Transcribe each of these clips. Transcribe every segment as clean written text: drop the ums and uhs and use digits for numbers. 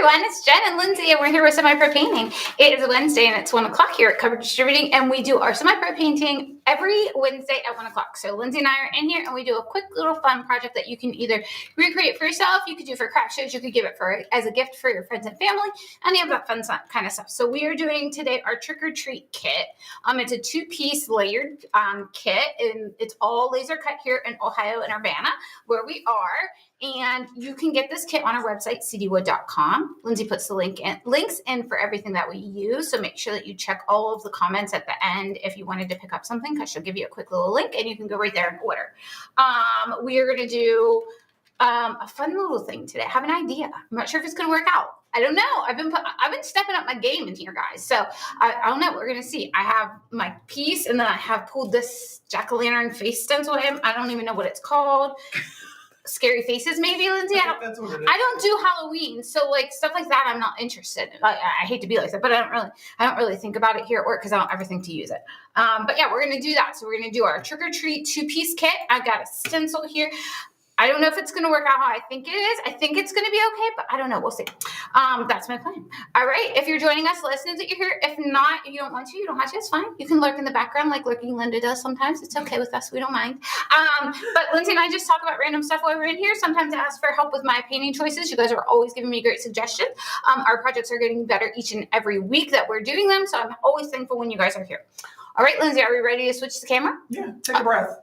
everyone, it's Jen and Lindsey, and we're here with Semi-Pro Painting. It is Wednesday, and it's 1 o'clock here at Cover Distributing, and we do our Semi-Pro Painting every Wednesday at 1 o'clock. So Lindsey and I are in here, and we do a quick little fun project that you can either recreate for yourself, you could do for craft shows, you could give it as a gift for your friends and family, any of that fun kind of stuff. So we are doing today our Trick or Treat kit. It's a 2-piece layered kit, and it's all laser cut here in Ohio and Urbana, where we are. And you can get this kit on our website, cdwood.com. Lindsey puts the links in for everything that we use. So make sure that you check all of the comments at the end if you wanted to pick up something, because she'll give you a quick little link and you can go right there and order. We are going to do a fun little thing today. I have an idea. I'm not sure if it's going to work out. I don't know. I've been stepping up my game in here, guys. So I don't know. We're going to see. I have my piece, and then I have pulled this jack-o'-lantern face stencil. I don't even know what it's called. Scary faces, maybe, Lindsey. I don't do Halloween, so like stuff like that, I'm not interested in. I hate to be like that, but I don't really think about it here at work because I don't ever think to use it. But yeah, we're gonna do that. So we're gonna do our Trick or Treat 2-piece kit. I've got a stencil here. I don't know if it's going to work out how I think it is. I think it's going to be okay, but I don't know. We'll see. That's my plan. All right. If you're joining us, let us know that you're here. If not, you don't want to, you don't have to. It's fine. You can lurk in the background like Lurking Linda does sometimes. It's okay with us. We don't mind. But Lindsey and I just talk about random stuff while we're in here. Sometimes I ask for help with my painting choices. You guys are always giving me great suggestions. Our projects are getting better each and every week that we're doing them, so I'm always thankful when you guys are here. All right, Lindsey, are we ready to switch the camera? Yeah. Take a breath.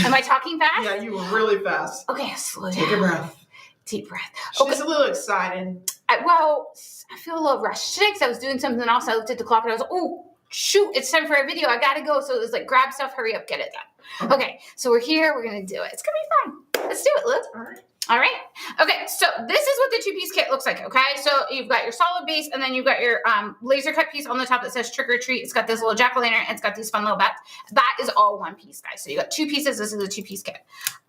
Am I talking fast? Yeah, you were really fast. Okay, slow down. Take a breath. Deep breath. She's a little excited. I feel a little rushed today because I was doing something else. I looked at the clock and I was like, oh, shoot, it's time for a video. I got to go. So it was like, grab stuff, hurry up, get it done. Okay, so we're here. We're going to do it. It's going to be fun. Let's do it, Liz. All right. All right. Okay, so this is what the 2-piece kit looks like, okay? So you've got your solid base, and then you've got your laser cut piece on the top that says Trick or Treat. It's got this little jack-o'-lantern, and it's got these fun little bats. That is all one piece, guys. So you got 2 pieces. This is a 2-piece kit.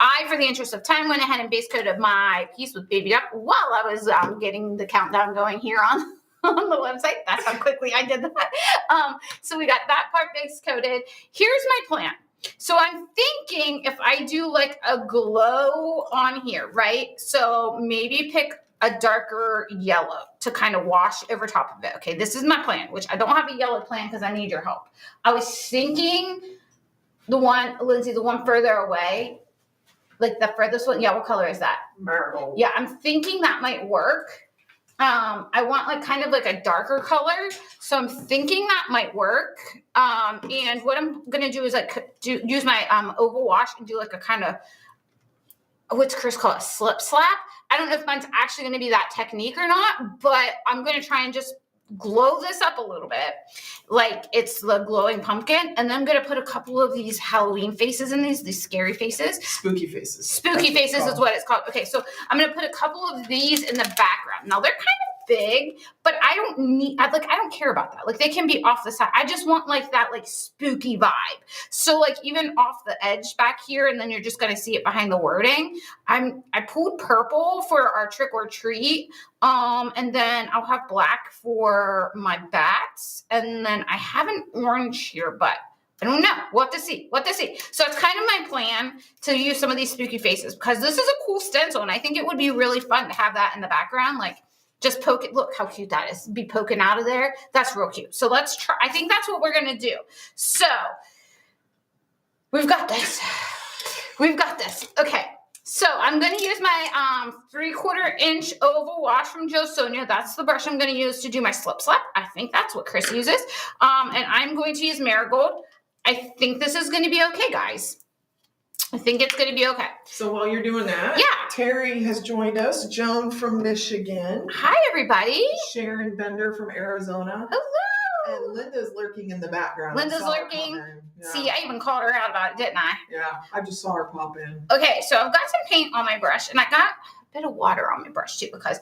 I, for the interest of time, went ahead and base coated my piece with Baby Duck while I was getting the countdown going here on the website. That's how quickly I did that. So we got that part base coated. Here's my plan. So I'm thinking if I do like a glow on here, right? So maybe pick a darker yellow to kind of wash over top of it. Okay, this is my plan, which I don't have a yellow plan because I need your help. I was thinking Lindsey, the one further away, like the furthest one. Yeah, what color is that? Marigold. Yeah, I'm thinking that might work. I want like kind of like a darker color. So I'm thinking that might work. And what I'm going to do is like use my oval wash and do like a kind of, what's Chris call it, slip slap. I don't know if mine's actually going to be that technique or not, but I'm going to try and just glow this up a little bit like it's the glowing pumpkin. And then I'm going to put a couple of these Halloween faces in these scary faces. Spooky faces. Spooky faces is what it's called. Okay, so I'm going to put a couple of these in the background. Now they're kind of big, but I don't care about that. Like they can be off the side. I just want like that like spooky vibe. So like even off the edge back here, and then you're just going to see it behind the wording. I pulled purple for our Trick or Treat. And then I'll have black for my bats. And then I have an orange here, but I don't know. We'll have to see. So it's kind of my plan to use some of these spooky faces because this is a cool stencil. And I think it would be really fun to have that in the background. Like just poke it. Look how cute that is. Be poking out of there. That's real cute. So let's try. I think that's what we're going to do. So we've got this. Okay. So I'm going to use my 3/4 inch oval wash from Jo Sonia. That's the brush I'm going to use to do my slip slap. I think that's what Chris uses. And I'm going to use Marigold. I think this is going to be okay, guys. I think it's going to be okay. So while you're doing that, yeah, Terry has joined us. Joan from Michigan. Hi, everybody. Sharon Bender from Arizona. Hello. And Linda's lurking in the background. Linda's lurking. Yeah. See, I even called her out about it, didn't I? Yeah, I just saw her pop in. Okay, so I've got some paint on my brush, and I got a bit of water on my brush, too, because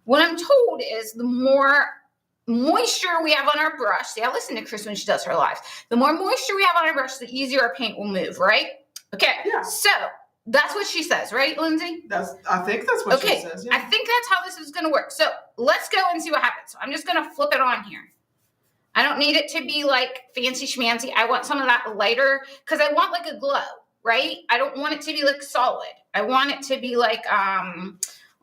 what I'm told is the more moisture we have on our brush, see, I listen to Chris when she does her lives, the more moisture we have on our brush, the easier our paint will move, right? Okay, yeah. So that's what she says, right, Lindsey? I think that's what she says, yeah. I think that's how this is going to work. So let's go and see what happens. So I'm just going to flip it on here. I don't need it to be like fancy schmancy. I want some of that lighter because I want like a glow, right? I don't want it to be like solid. I want it to be like,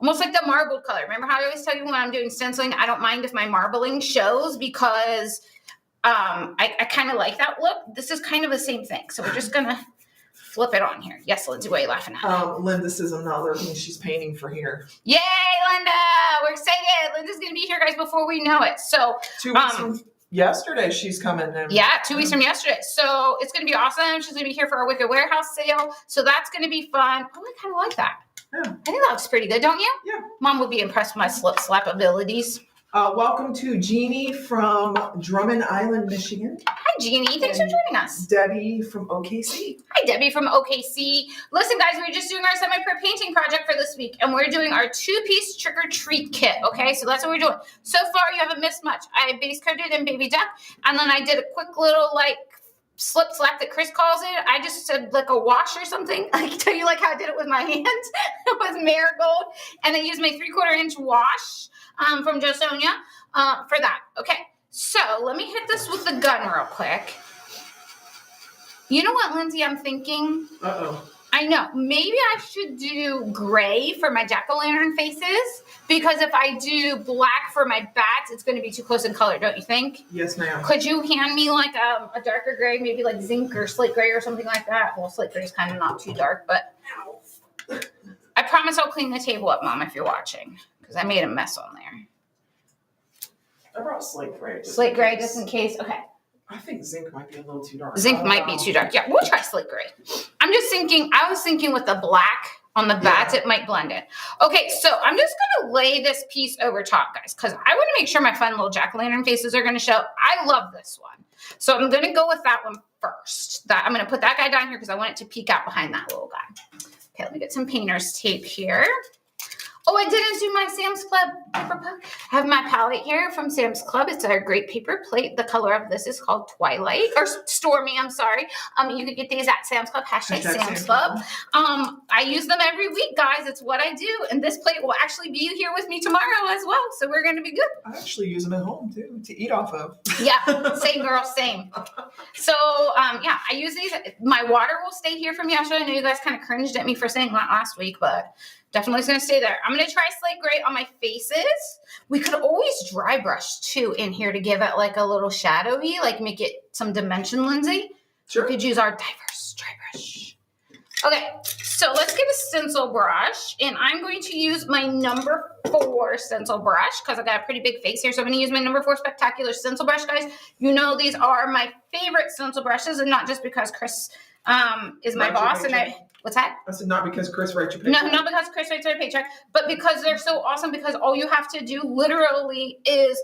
almost like the marbled color. Remember how I always tell you when I'm doing stenciling, I don't mind if my marbling shows because I kind of like that look. This is kind of the same thing. So we're just going to flip it on here. Yes, Lindsay, what are you laughing at? Linda says another thing she's painting for here. Yay, Linda! We're excited. Linda's going to be here, guys, before we know it. So 2 weeks from yesterday, she's coming in. Yeah, 2 weeks from yesterday. So it's going to be awesome. She's going to be here for our Wicked Warehouse sale. So that's going to be fun. Oh, I kind of like that. Yeah. I think that looks pretty good, don't you? Yeah. Mom would be impressed with my slap abilities. Welcome to Jeannie from Drummond Island, Michigan. Hi, Jeannie. Thanks for joining us. Debbie from OKC. Hi, Debbie from OKC. Listen, guys, we're just doing our semi-pro painting project for this week, and we're doing our 2-piece trick-or-treat kit, okay? So that's what we're doing. So far, you haven't missed much. I base coated in Baby Duck, and then I did a quick little, slap that Chris calls it. I just said like a wash or something. I can tell you like how I did it with my hands. It was marigold. And I used my 3/4 inch wash from Jo Sonia for that. Okay, so let me hit this with the gun real quick. You know what, Lindsay, I'm thinking? Uh-oh. I know. Maybe I should do gray for my jack-o'-lantern faces because if I do black for my bats, it's going to be too close in color, don't you think? Yes, ma'am. Could you hand me like a darker gray, maybe like zinc or slate gray or something like that? Well, slate gray is kind of not too dark, but I promise I'll clean the table up, Mom, if you're watching because I made a mess on there. I brought slate gray. Slate gray just in case. Okay. I think zinc might be a little too dark. Zinc might be too dark. Yeah, we'll try slate gray. I'm just thinking, I was thinking with the black on the bats, it might blend in. Okay, so I'm just going to lay this piece over top, guys, because I want to make sure my fun little jack-o'-lantern faces are going to show. I love this one. So I'm going to go with that one first. I'm going to put that guy down here because I want it to peek out behind that little guy. Okay, let me get some painter's tape here. Oh, I didn't do my Sam's Club paper puck. I have my palette here from Sam's Club. It's a great paper plate. The color of this is called Twilight, or Stormy, I'm sorry. You can get these at Sam's Club, hashtag Sam's Club. I use them every week, guys. It's what I do. And this plate will actually be here with me tomorrow as well. So we're going to be good. I actually use them at home, too, to eat off of. Yeah, same girl, same. So, yeah, I use these. My water will stay here from yesterday. I know you guys kind of cringed at me for saying that last week, but definitely is going to stay there. I'm going to try slate gray on my faces. We could always dry brush too in here to give it like a little shadowy, like make it some dimension, Lindsay. Sure. We could use our diverse dry brush. Okay, so let's get a stencil brush, and I'm going to use my number 4 stencil brush because I got a pretty big face here. So I'm going to use my number 4 Spectacular stencil brush, guys. You know these are my favorite stencil brushes, and not just because Chris is my boss and what's that? I said not because Chris writes your paycheck. No, not because Chris writes your paycheck, but because they're so awesome because all you have to do literally is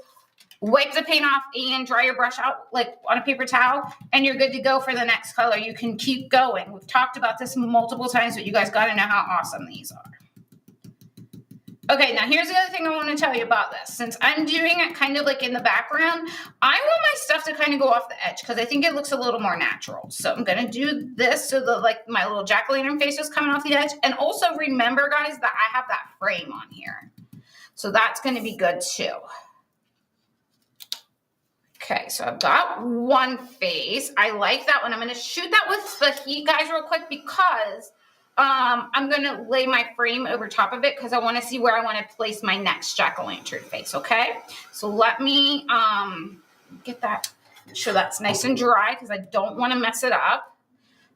wipe the paint off and dry your brush out like on a paper towel and you're good to go for the next color. You can keep going. We've talked about this multiple times, but you guys got to know how awesome these are. Okay, now here's the other thing I want to tell you about this. Since I'm doing it kind of like in the background, I want my stuff to kind of go off the edge because I think it looks a little more natural. So I'm going to do this so that like my little jack-o'-lantern face is coming off the edge. And also remember, guys, that I have that frame on here. So that's going to be good too. Okay, so I've got one face. I like that one. I'm going to shoot that with the heat, guys, real quick because I'm going to lay my frame over top of it because I want to see where I want to place my next jack-o'-lantern face, okay? So let me get that, make sure that's nice and dry because I don't want to mess it up.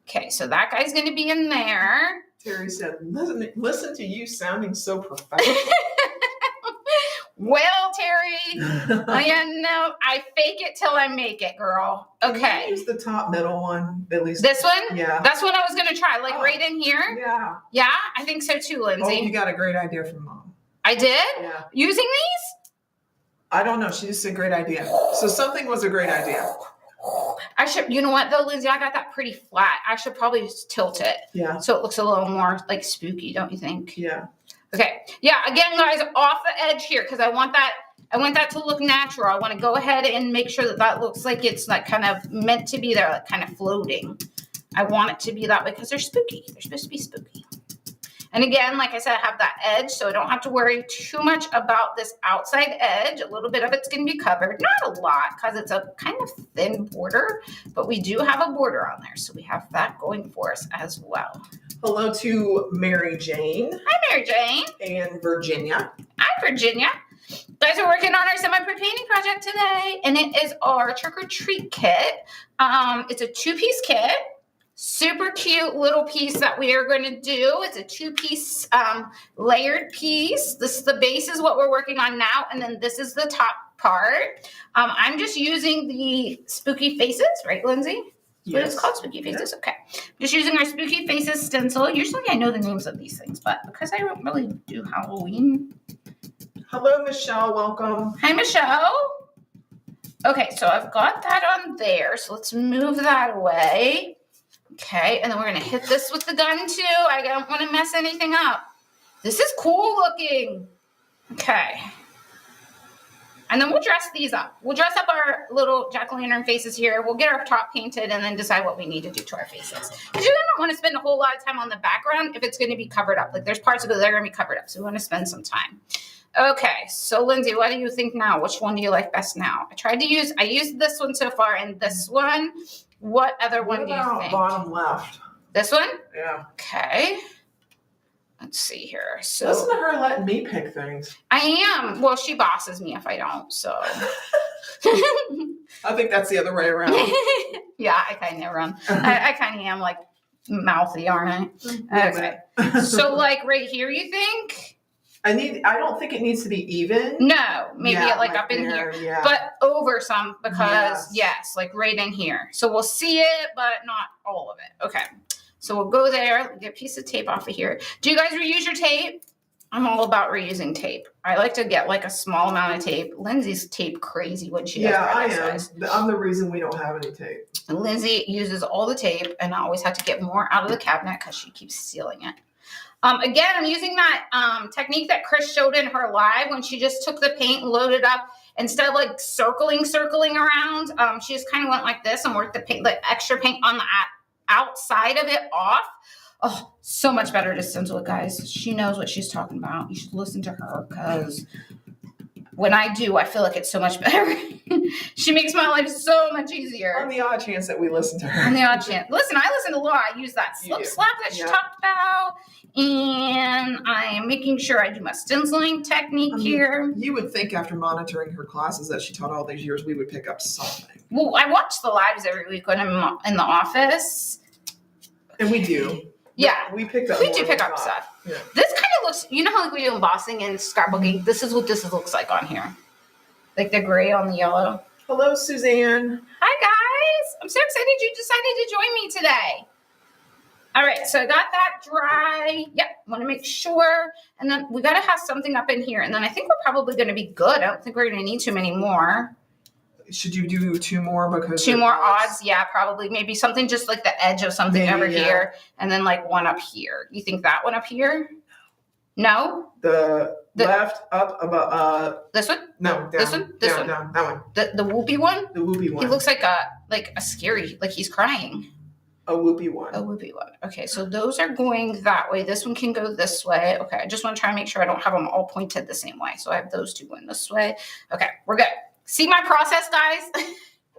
Okay, so that guy's going to be in there. Terry said, listen to you sounding so professional. Well, Terry, I fake it till I make it, girl. Okay. Use the top middle one, at least. This one? Yeah. That's what I was going to try, like right in here. Yeah. Yeah, I think so too, Lindsay. Oh, you got a great idea from Mom. I did? Yeah. Using these? I don't know. She just said great idea. So something was a great idea. I should, you know what though, Lindsay, I got that pretty flat. I should probably just tilt it. Yeah. So it looks a little more like spooky, don't you think? Yeah. Okay. Yeah, again, guys, off the edge here because I want that to look natural. I want to go ahead and make sure that that looks like it's like kind of meant to be there, like kind of floating. I want it to be that way because they're spooky. They're supposed to be spooky. And again, like I said, I have that edge, so I don't have to worry too much about this outside edge. A little bit of it's going to be covered. Not a lot because it's a kind of thin border, but we do have a border on there. So we have that going for us as well. Hello to Mary Jane Hi, Mary Jane. and Virginia. Hi, Virginia. Guys, we're working on our semi-pro painting project today, and it is our trick-or-treat kit. It's a 2-piece kit. Super cute little piece that we are going to do. It's a 2-piece layered piece. The base is what we're working on now, and then this is the top part. I'm just using the spooky faces, right, Lindsay? What it's called, spooky faces. Okay. Just using our spooky faces stencil. Usually I know the names of these things, but because I don't really do Halloween. Hello, Michelle. Welcome. Hi, Michelle. Okay, so I've got that on there. So let's move that away. Okay, and then we're going to hit this with the gun too. I don't want to mess anything up. This is cool looking. Okay. And then we'll dress these up. We'll dress up our little jack-o'-lantern faces here. We'll get our top painted and then decide what we need to do to our faces. Because you don't want to spend a whole lot of time on the background if it's going to be covered up. Like there's parts of it that are going to be covered up. So we want to spend some time. Okay, so Lindsay, what do you think now? Which one do you like best now? I used this one so far and this one. What other one do you think? Bottom left. This one? Yeah. Okay. Let's see here. So listen to her letting me pick things. I am. Well, she bosses me if I don't, so. I think that's the other way around. Yeah, I kind of run. I kind of am like mouthy, aren't I? Okay. So like right here, you think? I don't think it needs to be even. No, maybe like up in there, here, yeah. but over some because yes, like right in here. So we'll see it, but not all of it. Okay. So we'll go there, get a piece of tape off of here. Do you guys reuse your tape? I'm all about reusing tape. I like to get like a small amount of tape. Lindsay's tape crazy when she does I am. I'm the reason we don't have any tape. And Lindsay uses all the tape, and I always have to get more out of the cabinet because she keeps stealing it. Again, I'm using that technique that Chris showed in her live when she just took the paint and loaded up. Instead of like circling around, she just kind of went like this and worked the paint, the extra paint on the outside of it off. Oh, so much better to stencil it, guys. She knows what she's talking about. You should listen to her because when I do, I feel like it's so much better. She makes my life so much easier. On the odd chance that we listen to her. On the odd chance. Listen, I listen a lot. I use that slap that she talked about. And I am making sure I do my stenciling technique here. You would think after monitoring her classes that she taught all these years, we would pick up something. Well, I watch the lives every week when I'm in the office. And we do. Yeah. We pick up stuff. Yeah. This kind of looks, you know how like we do embossing and scrapbooking? This is what this looks like on here. Like the gray on the yellow. Hello, Suzanne. Hi, guys. I'm so excited you decided to join me today. All right, so I got that dry. Yep, want to make sure. And then we got to have something up in here. And then I think we're probably going to be good. I don't think we're going to need too many more. Should you do 2 more? Because 2 more odds? Yeah, probably. Maybe something just like the edge of something over here. And then like one up here. You think that one up here? No? The left, up, above. This one? No, down. This one? This one? Down. That one. The whoopee one? The whoopee one. He looks like a scary, like he's crying. A whoopee one. A whoopee one. Okay, so those are going that way. This one can go this way. Okay, I just want to try and make sure I don't have them all pointed the same way. So I have those 2 going this way. Okay, we're good. See my process, guys?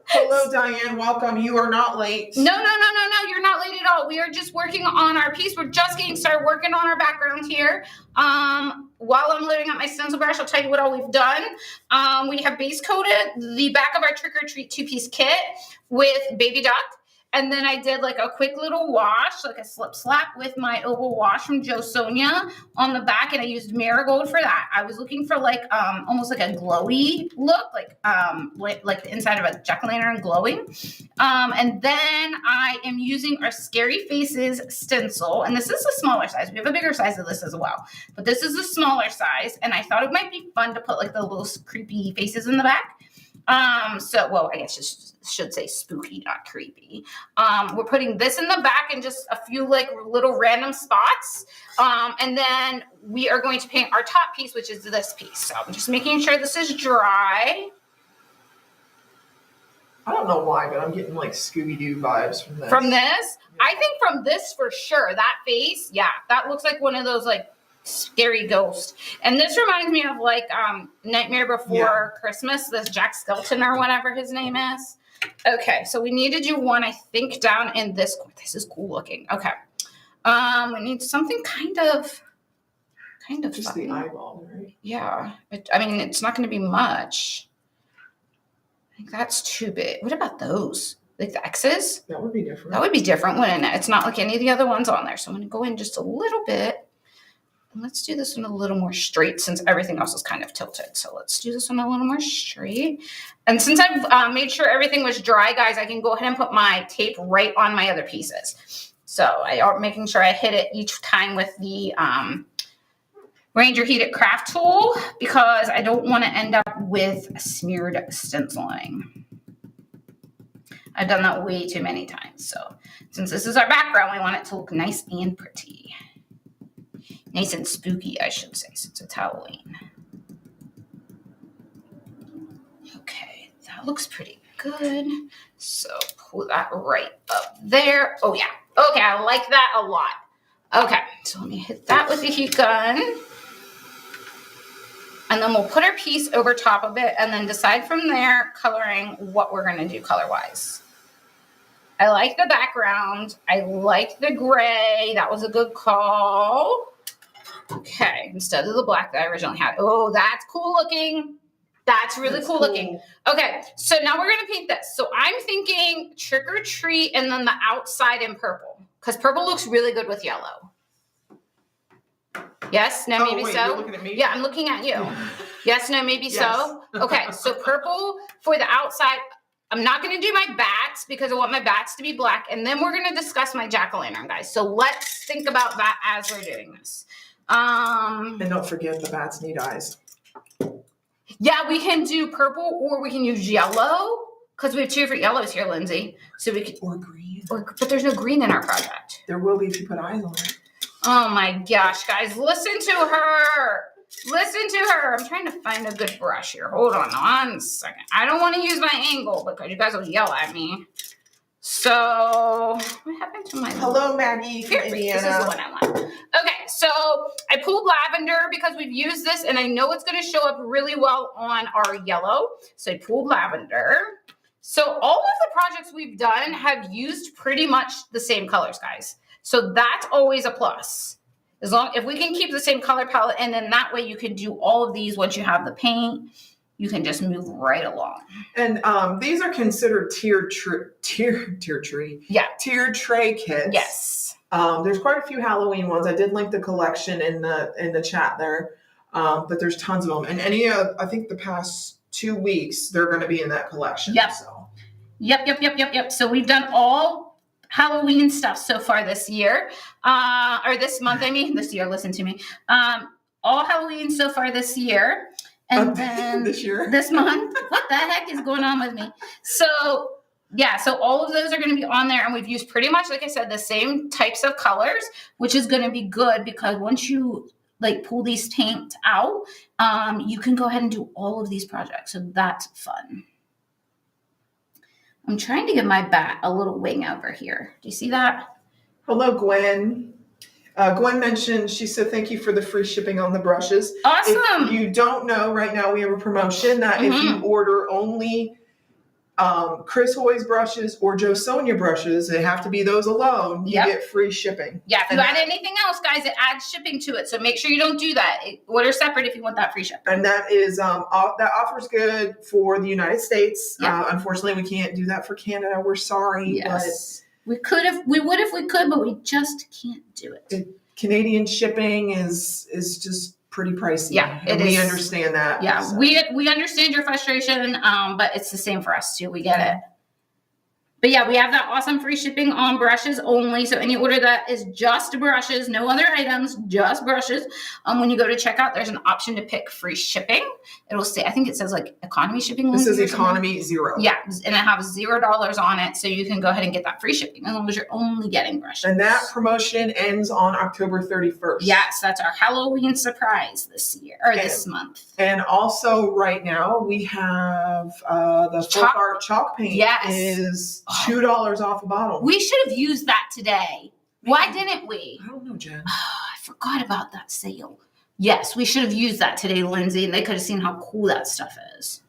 Hello, Diane. Welcome. You are not late. No. You're not late at all. We are just working on our piece. We're just getting started working on our background here. While I'm loading up my stencil brush, I'll tell you what all we've done. We have base coated the back of our Trick or Treat 2-piece kit with Baby Duck. And then I did like a quick little wash, like a slap with my oval wash from Jo Sonia on the back. And I used marigold for that. I was looking for like almost like a glowy look, like the inside of a jack-o'-lantern glowing. And then I am using our Scary Faces stencil. And this is a smaller size. We have a bigger size of this as well. But this is a smaller size. And I thought it might be fun to put like the little creepy faces in the back. I guess I should say spooky, not creepy. We're putting this in the back and just a few like little random spots. And then we are going to paint our top piece, which is this piece. So I'm just making sure this is dry. I don't know why, but I'm getting like Scooby-Doo vibes from this. From this? Yeah. I think from this for sure. That face, yeah, that looks like one of those like scary ghost. And this reminds me of like Nightmare Before Christmas, this Jack Skellington or whatever his name is. Okay, so we need to do one, I think, down in this. This is cool looking. Okay. We need something kind of Just funny. the eyeball, right? Yeah. I mean, it's not going to be much. I think that's too big. What about those? Like the X's? That would be different. That would be different, wouldn't it? It's not like any of the other ones on there. So I'm going to go in just a little bit. And let's do this one a little more straight since everything else is kind of tilted. So let's do this one a little more straight. And since I've made sure everything was dry, guys, I can go ahead and put my tape right on my other pieces. So I am making sure I hit it each time with the Ranger Heated Craft Tool because I don't want to end up with smeared stenciling. I've done that way too many times. So since this is our background, we want it to look nice and pretty. Nice and spooky, I should say, since it's Halloween. Okay, that looks pretty good. So pull that right up there. Oh, yeah. Okay, I like that a lot. Okay, so let me hit that with the heat gun. And then we'll put our piece over top of it and then decide from there coloring what we're going to do color-wise. I like the background. I like the gray. That was a good call. Okay, instead of the black that I originally had. Oh, that's cool looking. That's really cool looking. Okay, so now we're going to paint this. So I'm thinking trick or treat and then the outside in purple because purple looks really good with yellow. Yes, no, maybe wait, so. You're looking at me? Yeah, I'm looking at you. Yes, no, maybe Yes. so. Okay, so purple for the outside. I'm not going to do my bats because I want my bats to be black. And then we're going to discuss my jack-o'-lantern, guys. So let's think about that as we're doing this. And don't forget the bats need eyes. Yeah, we can do purple or we can use yellow because we have 2 different yellows here, Lindsay. So we could, Or green. but there's no green in our project. There will be if you put eyes on it. Oh my gosh, guys, listen to her. Listen to her. I'm trying to find a good brush here. Hold on 1 second. I don't want to use my angle because you guys will yell at me. So what happened to my... Hello, Maggie from Here, Indiana. this is the one I want. Okay, so I pulled lavender because we've used this and I know it's going to show up really well on our yellow. So I pulled lavender. So all of the projects we've done have used pretty much the same colors, guys. So that's always a plus. As long if we can keep the same color palette, and then that way you can do all of these once you have the paint. You can just move right along. And these are considered tiered tray kits. Yes. There's quite a few Halloween ones. I did link the collection in the chat there, but there's tons of them. And I think the past 2 weeks they're going to be in that collection. Yep. So. Yep. So we've done all Halloween stuff so far this year, or this month. I mean, this year. Listen to me. All Halloween so far this year. And then this month, what the heck is going on with me? So yeah, so all of those are going to be on there, and we've used pretty much, like I said, the same types of colors, which is going to be good because once you like pull these paint out, you can go ahead and do all of these projects. So that's fun. I'm trying to give my bat a little wing over here. Do you see that? Hello, Gwen. Gwen mentioned, she said, thank you for the free shipping on the brushes. Awesome. If you don't know, right now we have a promotion that if you order only Chris Hoy's brushes or Joe Sonia brushes, they have to be those alone, you get free shipping. Yeah, if you add anything else, guys, it adds shipping to it. So make sure you don't do that. Order separate if you want that free shipping. And that is, that offer's good for the United States. Yep. Unfortunately, we can't do that for Canada. We're sorry. Yes. We would if we could, but we just can't do it. Canadian shipping is just pretty pricey. Yeah, we understand that. Yeah, so. we understand your frustration, but it's the same for us too. We get it. But yeah, we have that awesome free shipping on brushes only. So any order that is just brushes, no other items, just brushes. When you go to checkout, there's an option to pick free shipping. It'll say, I think it says like economy shipping. This is economy 0. Yeah, and it has $0 on it. So you can go ahead and get that free shipping as long as you're only getting brushes. And that promotion ends on October 31st. Yes, that's our Halloween surprise this year, or this month. And also right now we have the folk art chalk paint is $2 off a bottle. We should have used that today. Why didn't we? I don't know, Jen. I forgot about that sale. Yes, we should have used that today, Lindsay, and they could have seen how cool that stuff is.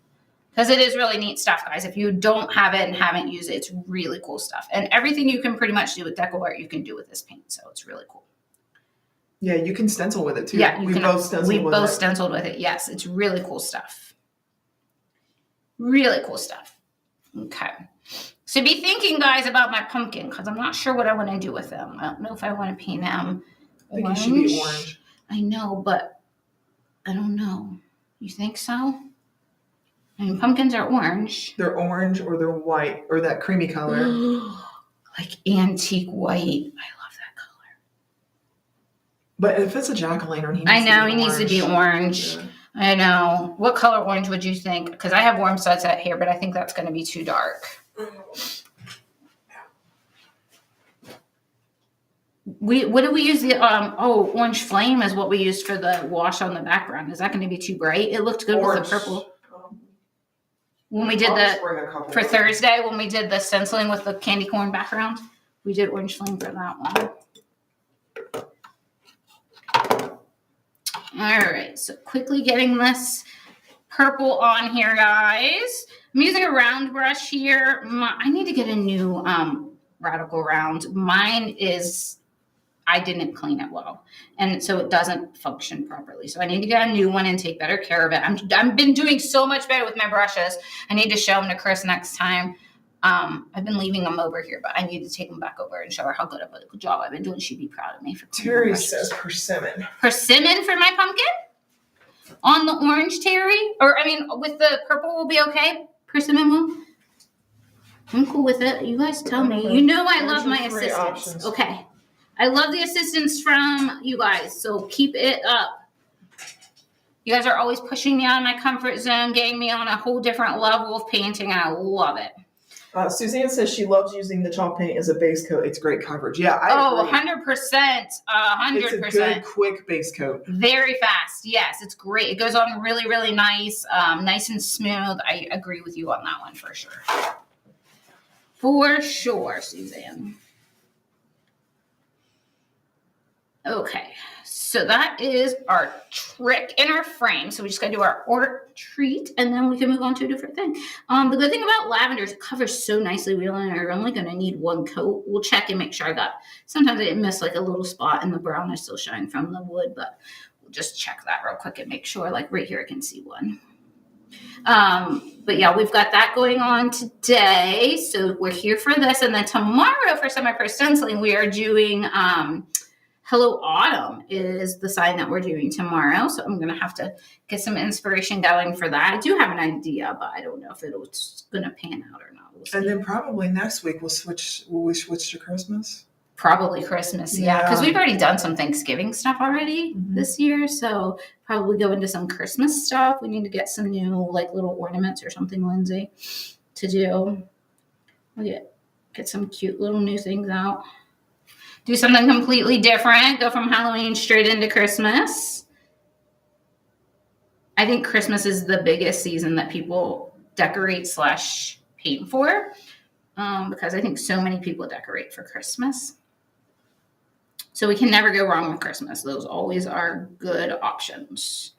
Because it is really neat stuff, guys. If you don't have it and haven't used it, it's really cool stuff. And everything you can pretty much do with deco art, you can do with this paint. So it's really cool. Yeah, you can stencil with it too. Yeah, we both stenciled with it. Yes, it's really cool stuff. Really cool stuff. Okay. So be thinking, guys, about my pumpkin because I'm not sure what I want to do with them. I don't know if I want to paint them orange. I think it should be orange. I know, but I don't know. You think so? I mean, pumpkins are orange. They're orange or they're white or that creamy color. Like antique white. I love that color. But if it's a jack-o'-lantern, he needs to be orange. Yeah. I know. What color orange would you think? Because I have warm sunset here, but I think that's going to be too dark. What do we use? The orange flame is what we used for the wash on the background. Is that going to be too bright? It looked good with the purple. When we did for Thursday, when we did the stenciling with the candy corn background, we did orange flame for that one. All right, so quickly getting this purple on here, guys. I'm using a round brush here. I need to get a new radical round. Mine is, I didn't clean it well, and so it doesn't function properly. So I need to get a new one and take better care of it. I've been doing so much better with my brushes. I need to show them to Chris next time. I've been leaving them over here, but I need to take them back over and show her how good of a job I've been doing. She'd be proud of me for Terry says persimmon. Persimmon for my pumpkin? On the orange, Terry? Or, I mean, with the purple will be okay? Persimmon will? I'm cool with it. You guys tell me. You know I love my assistants. Options. Okay. I love the assistance from you guys, so keep it up. You guys are always pushing me out of my comfort zone, getting me on a whole different level of painting, and I love it. Suzanne says she loves using the chalk paint as a base coat. It's great coverage. Yeah, I agree. 100%. 100%. It's a good, quick base coat. Very fast. Yes, it's great. It goes on really, really nice, nice and smooth. I agree with you on that one for sure. For sure, Suzanne. Okay, so that is our trick in our frame. So we just got to do our order treat, and then we can move on to a different thing. The good thing about lavender is it covers so nicely. We are only going to need one coat. We'll check and make sure I got, sometimes I miss like a little spot and the brown is still showing from the wood, but we'll just check that real quick and make sure, like right here, I can see one. But yeah, we've got that going on today. So we're here for this. And then tomorrow for semi-pro stenciling, we are doing, Hello Autumn is the sign that we're doing tomorrow. So I'm going to have to get some inspiration going for that. I do have an idea, but I don't know if it's going to pan out or not. We'll see. And then probably next week we'll switch to Christmas. Probably Christmas, yeah. Because we've already done some Thanksgiving stuff already this year. So probably go into some Christmas stuff. We need to get some new like little ornaments or something, Lindsay, to do. We'll get some cute little new things out. Do something completely different. Go from Halloween straight into Christmas. I think Christmas is the biggest season that people decorate / paint for. Because I think so many people decorate for Christmas. So we can never go wrong with Christmas. Those always are good options.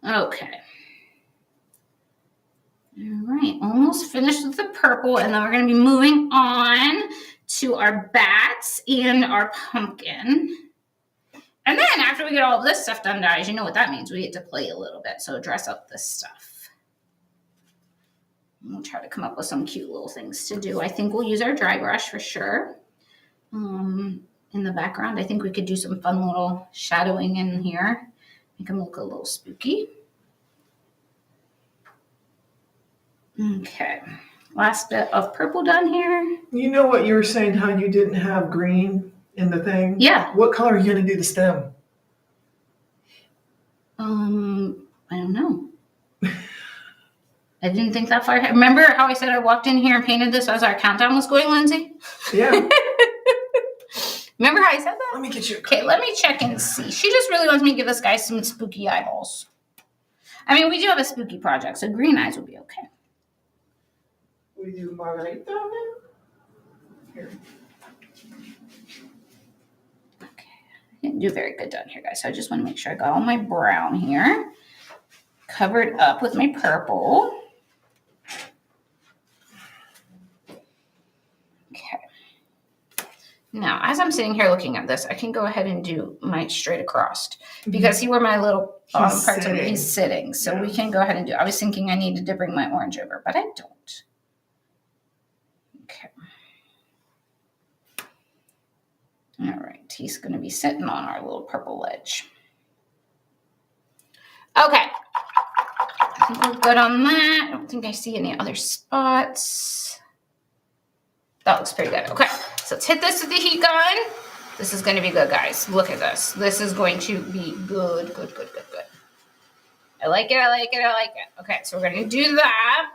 Okay. All right. Almost finished with the purple. And then we're going to be moving on to our bats and our pumpkin. And then after we get all of this stuff done, guys, you know what that means. We get to play a little bit. So dress up this stuff. We'll try to come up with some cute little things to do. I think we'll use our dry brush for sure. In the background, I think we could do some fun little shadowing in here. Make them look a little spooky. Okay. Last bit of purple done here. You know what you were saying, how you didn't have green in the thing? Yeah. What color are you going to do the stem? I don't know. I didn't think that far ahead. Remember how I said I walked in here and painted this as our countdown was going, Lindsay? Yeah. Remember how I said that? Let me get you. Okay, let me check and see. She just really wants me to give this guy some spooky eyeballs. I mean, we do have a spooky project, so green eyes will be okay. We do Margarita now? Here. Okay. I didn't do very good down here, guys, so I just want to make sure I got all my brown here. covered up with my purple. Okay. Now, as I'm sitting here looking at this, I can go ahead and do my straight across because see where my little bottom parts are? He's sitting. So we can go ahead and do. I was thinking I needed to bring my orange over, but I don't. Okay. All right. He's going to be sitting on our little purple ledge. Okay. I think we're good on that. I don't think I see any other spots. That looks pretty good. Okay. So let's hit this with the heat gun. This is going to be good, guys. Look at this. This is going to be good, good, good, good, good. I like it, I like it, I like it. Okay, so we're going to do that.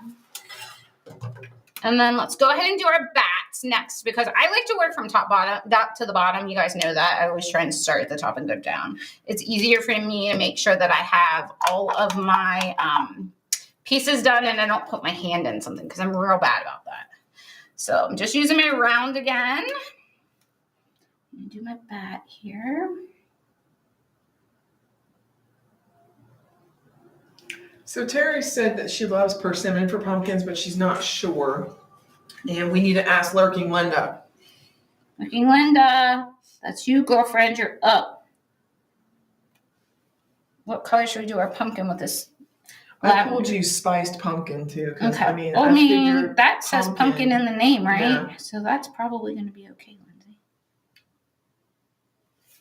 And then let's go ahead and do our bats next because I like to work from top to the bottom. You guys know that. I always try and start at the top and go down. It's easier for me to make sure that I have all of my pieces done and I don't put my hand in something because I'm real bad about that. So I'm just using my round again. I'm going to do my bat here. So Terry said that she loves persimmon for pumpkins, but she's not sure. And we need to ask Lurking Linda. Lurking Linda, that's you, girlfriend. You're up. What color should we do our pumpkin with this? I told you spiced pumpkin too. Okay. I mean, that says pumpkin in the name, right? Yeah. So that's probably going to be okay, Lindsay.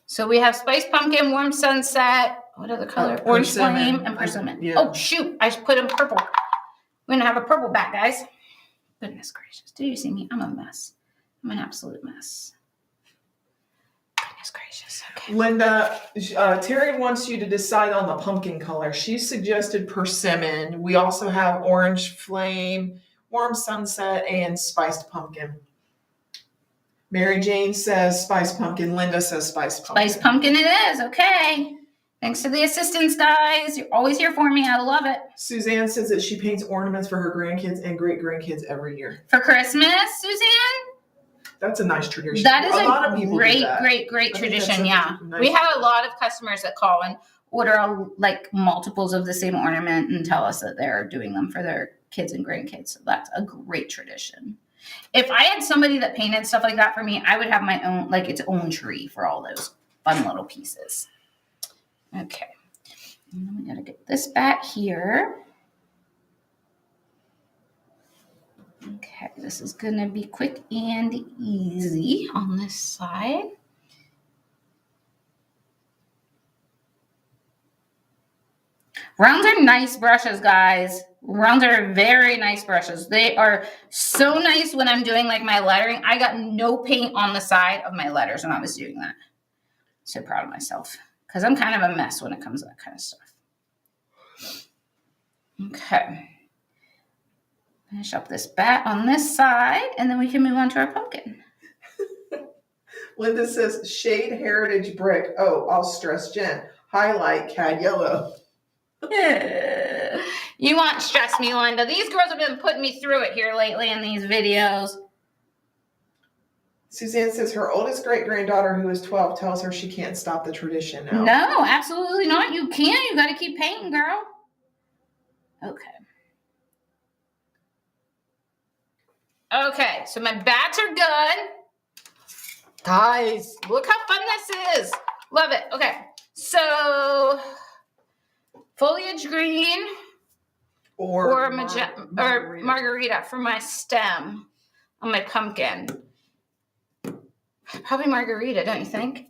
So we have spiced pumpkin, warm sunset. What other color? Orange flame and persimmon. Yeah. Oh, shoot. I put in purple. We're going to have a purple bat, guys. Goodness gracious. Do you see me? I'm a mess. I'm an absolute mess. Goodness gracious. Okay. Linda, Terry wants you to decide on the pumpkin color. She suggested persimmon. We also have orange flame, warm sunset, and spiced pumpkin. Mary Jane says spiced pumpkin. Linda says spiced pumpkin. Spiced pumpkin it is. Okay. Thanks to the assistants, guys. You're always here for me. I love it. Suzanne says that she paints ornaments for her grandkids and great-grandkids every year. For Christmas, Suzanne? That's a nice tradition. That is a lot of people great, do that. great tradition. Yeah. Nice we have a lot of customers that call and order like multiples of the same ornament and tell us that they're doing them for their kids and grandkids. So that's a great tradition. If I had somebody that painted stuff like that for me, I would have my own, like its own tree for all those fun little pieces. Okay. And then we got to get this back here. Okay, this is going to be quick and easy on this side. Rounds are nice brushes, guys. Rounds are very nice brushes. They are so nice when I'm doing like my lettering. I got no paint on the side of my letters when I was doing that. So proud of myself because I'm kind of a mess when it comes to that kind of stuff. Okay. Finish up this bat on this side, and then we can move on to our pumpkin. Linda says shade heritage brick. Oh, I'll stress Jen. Highlight cad yellow. You won't stress me, Linda. These girls have been putting me through it here lately in these videos. Suzanne says her oldest great-granddaughter, who is 12, tells her she can't stop the tradition now. No, absolutely not. You can. You got to keep painting, girl. Okay. Okay, so my bats are good. Guys, look how fun this is. Love it. Okay, so foliage green or margarita for my stem on my pumpkin. Probably margarita, don't you think?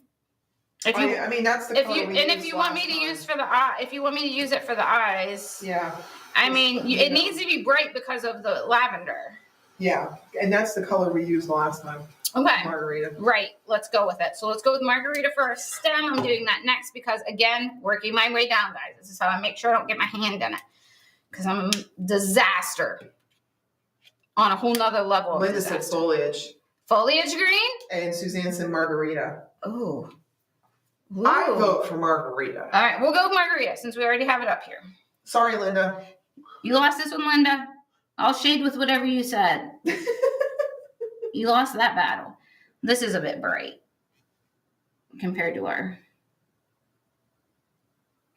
I mean, that's the color we used if you want me to use for the eye, if you want me to use it for the eyes, yeah. I mean, it needs to be bright because of the lavender. Yeah, and that's the color we used last time. Okay. Margarita. Right. Let's go with it. So let's go with margarita for our stem. I'm doing that next because, again, working my way down, guys. This is how I make sure I don't get my hand in it because I'm a disaster on a whole nother level. Linda said foliage. Foliage green? And Suzanne said margarita. Oh. I vote for margarita. All right. We'll go with margarita since we already have it up here. Sorry, Linda. You lost this one, Linda. I'll shade with whatever you said. You lost that battle. This is a bit bright compared to our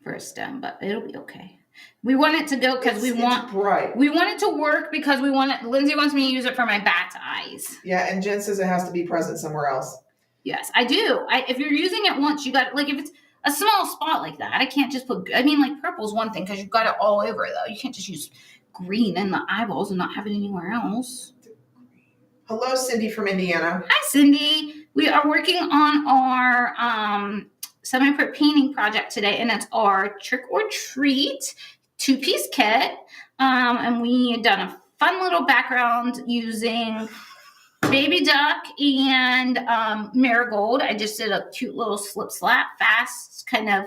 first stem, but it'll be okay. We want it to go because It's bright. we want it to work because Lindsay wants me to use it for my bat's eyes. Yeah, and Jen says it has to be present somewhere else. Yes, I do. If you're using it once, you got like if it's a small spot like that, I can't just put. I mean, like purple's one thing because you've got it all over though. You can't just use green in the eyeballs and not have it anywhere else. Hello, Cindy from Indiana. Hi, Cindy. We are working on our semi-pro painting project today, and it's our trick or treat 2-piece kit. And we had done a fun little background using baby duck and marigold. I just did a cute little slip slap fast, kind of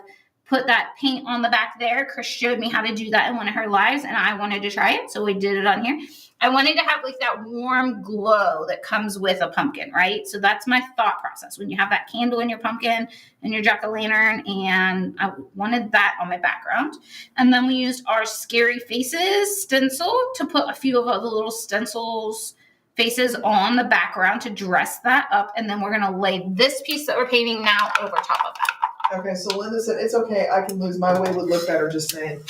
put that paint on the back there. Chris showed me how to do that in one of her lives, and I wanted to try it, so we did it on here. I wanted to have like that warm glow that comes with a pumpkin, right? So that's my thought process. When you have that candle in your pumpkin and your jack-o'-lantern, and I wanted that on my background. And then we used our Scary Faces stencil to put a few of the little stencils faces on the background to dress that up. And then we're going to lay this piece that we're painting now over top of that. Okay, so Linda said, it's okay, I can lose. My way would look better just saying.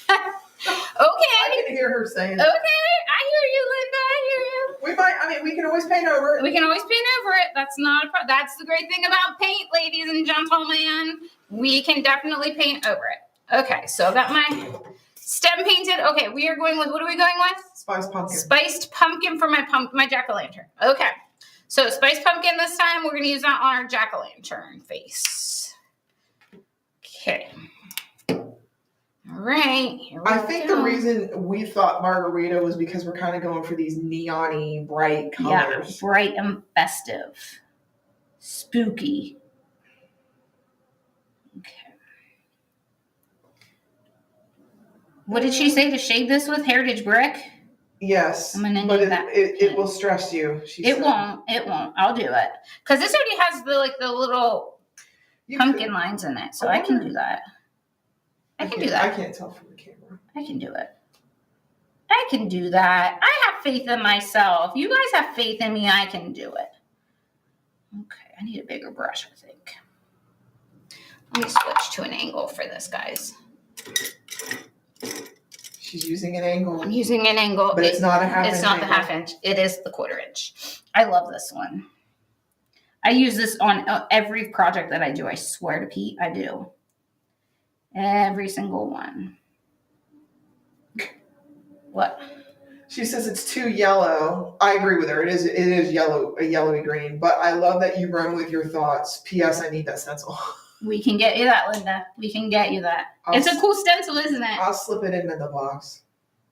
Okay. I can hear her saying. Okay, I hear you, Linda. I hear you. We can always paint over it. We can always paint over it. That's not a problem. That's the great thing about paint, ladies and gentlemen. We can definitely paint over it. Okay, so I got my stem painted. Okay, we are going with, what are we going with? Spiced pumpkin. Spiced pumpkin for my jack-o'-lantern. Okay, so spiced pumpkin this time. We're going to use that on our jack-o'-lantern face. Okay. All right. I think the reason we thought margarita was because we're kind of going for these neon-y bright colors. Yeah, bright and festive. Spooky. Okay. What did she say to shade this with? Heritage brick? Yes. I'm going to but need that. it will stress you. It won't. I'll do it. Because this already has the little pumpkin lines in it. So I can do that. I can do that. I can't tell from the camera. I can do it. I can do that. I have faith in myself. You guys have faith in me. I can do it. Okay, I need a bigger brush, I think. Let me switch to an angle for this, guys. She's using an angle. I'm using an angle. But it's not a half inch. It's not the half inch. It is the 1/4 inch. I love this one. I use this on every project that I do. I swear to Pete, I do. Every single one. What? She says it's too yellow. I agree with her. It is yellow, a yellowy green. But I love that you run with your thoughts. P.S. I need that stencil. We can get you that, Linda. We can get you that. It's a cool stencil, isn't it? I'll slip it into the box.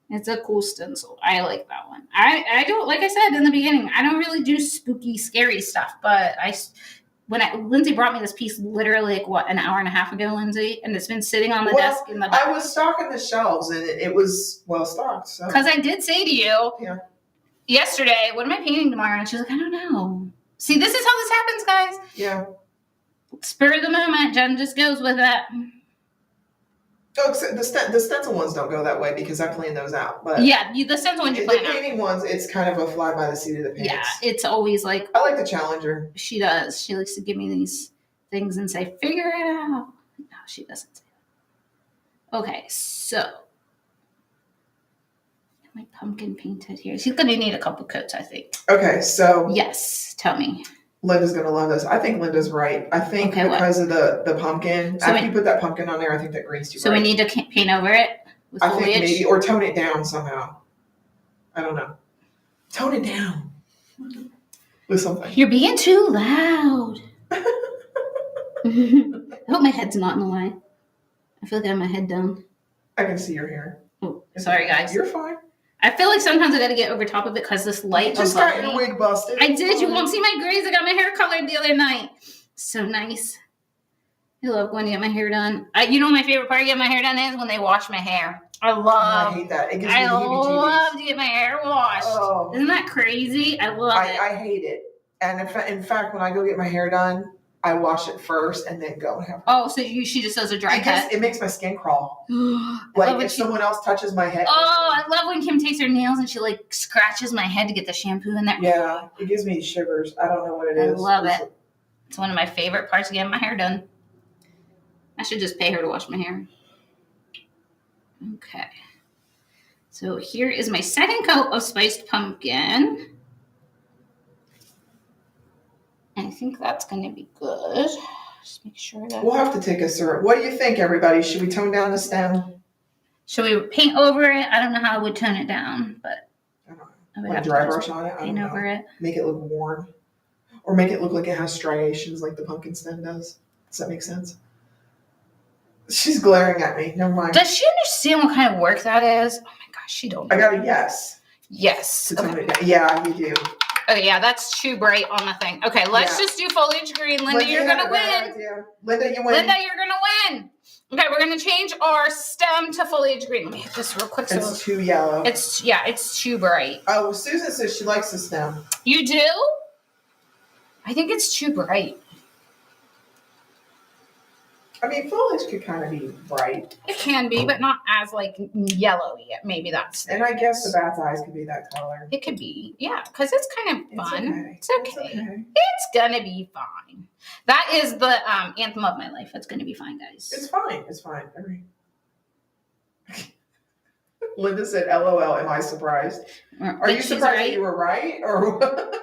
It's a cool stencil. I like that one. I don't, like I said in the beginning, I don't really do spooky, scary stuff. But Lindsay brought me this piece literally like an hour and a half ago, Lindsay, and it's been sitting on the desk in the back. I was stocking the shelves and it was well stocked. So. Because I did say to you yesterday, what am I painting tomorrow? And she's like, I don't know. See, this is how this happens, guys. Yeah. Spur of the moment. Jen just goes with it. Oh, the stencil ones don't go that way because I plan those out. But yeah, the stencil ones you plan out. The painting ones, it's kind of a fly by the seat of the pants. Yeah, it's always like. I like the challenger. She does. She likes to give me these things and say, figure it out. No, she doesn't say that. Okay, so. My pumpkin painted here. She's going to need a couple coats, I think. Okay, so. Yes, tell me. Linda's going to love this. I think Linda's right. I think because of the pumpkin, so after you put that pumpkin on there, I think that green's too bright. So we need to paint over it with foliage? I think maybe, or tone it down somehow. I don't know. Tone it down with something. You're being too loud. I hope my head's not in the way. I feel like I have my head down. I can see your hair. Oh, sorry, guys. You're fine. I feel like sometimes I got to get over top of it because this light. You just got your wig busted. I did. You won't see my grays. I got my hair colored the other night. So nice. I love going to get my hair done. You know, my favorite part of getting my hair done is when they wash my hair. I hate that. It gives me I love to get my hair washed. Oh. Isn't that crazy? I love it. I hate it. And in fact, when I go get my hair done, I wash it first and then go and have. Oh, so she just does a dry cut. It makes my skin crawl. Like if someone else touches my head. Oh, I love when Kim takes her nails and she like scratches my head to get the shampoo in there. Yeah, it gives me shivers. I don't know what it is. I love it. It's one of my favorite parts of getting my hair done. I should just pay her to wash my hair. Okay. So here is my second coat of spiced pumpkin. I think that's going to be good. Just make sure that. We'll have to take a syrup. What do you think, everybody? Should we tone down the stem? Should we paint over it? I don't know how I would tone it down, but I don't know. I would Like have dry to brush on it? I paint don't over know. it. Make it look warm. Or make it look like it has striations like the pumpkin stem does. Does that make sense? She's glaring at me. Never mind. Does she understand what kind of work that is? Oh my gosh, she don't know. I got a yes. Yes. To tone Okay. it down. Yeah, you do. Oh yeah, that's too bright on the thing. Okay, let's just do foliage green. Linda, you're gonna win. Linda, you win. Linda, you're gonna win. Okay, we're gonna change our stem to foliage green. Let me hit this real quick. It's too yellow. It's too bright. Oh, Susan says she likes the stem. You do? I think it's too bright. I mean, foliage could kind of be bright. It can be, but not as like yellowy. Maybe that's. And I guess the bat's eyes could be that color. It could be, yeah, because it's kind of fun. It's okay. okay. It's gonna be fine. That is the anthem of my life. It's gonna be fine, guys. It's fine. It's fine. Linda said, "LOL." Am I surprised? Are you surprised that you were right, or what?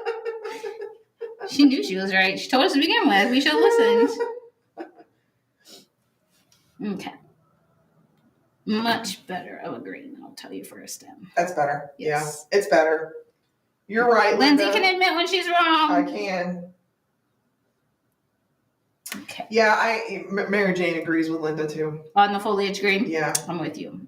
She knew she was right. She told us to begin with. We should have listened. Okay. Much better of a green, I'll tell you, for a stem. That's better. Yes. Yeah, it's better. You're right, Lindsay Linda. can admit when she's wrong. I can. Okay. Yeah, Mary Jane agrees with Linda too. On the foliage green? Yeah. I'm with you.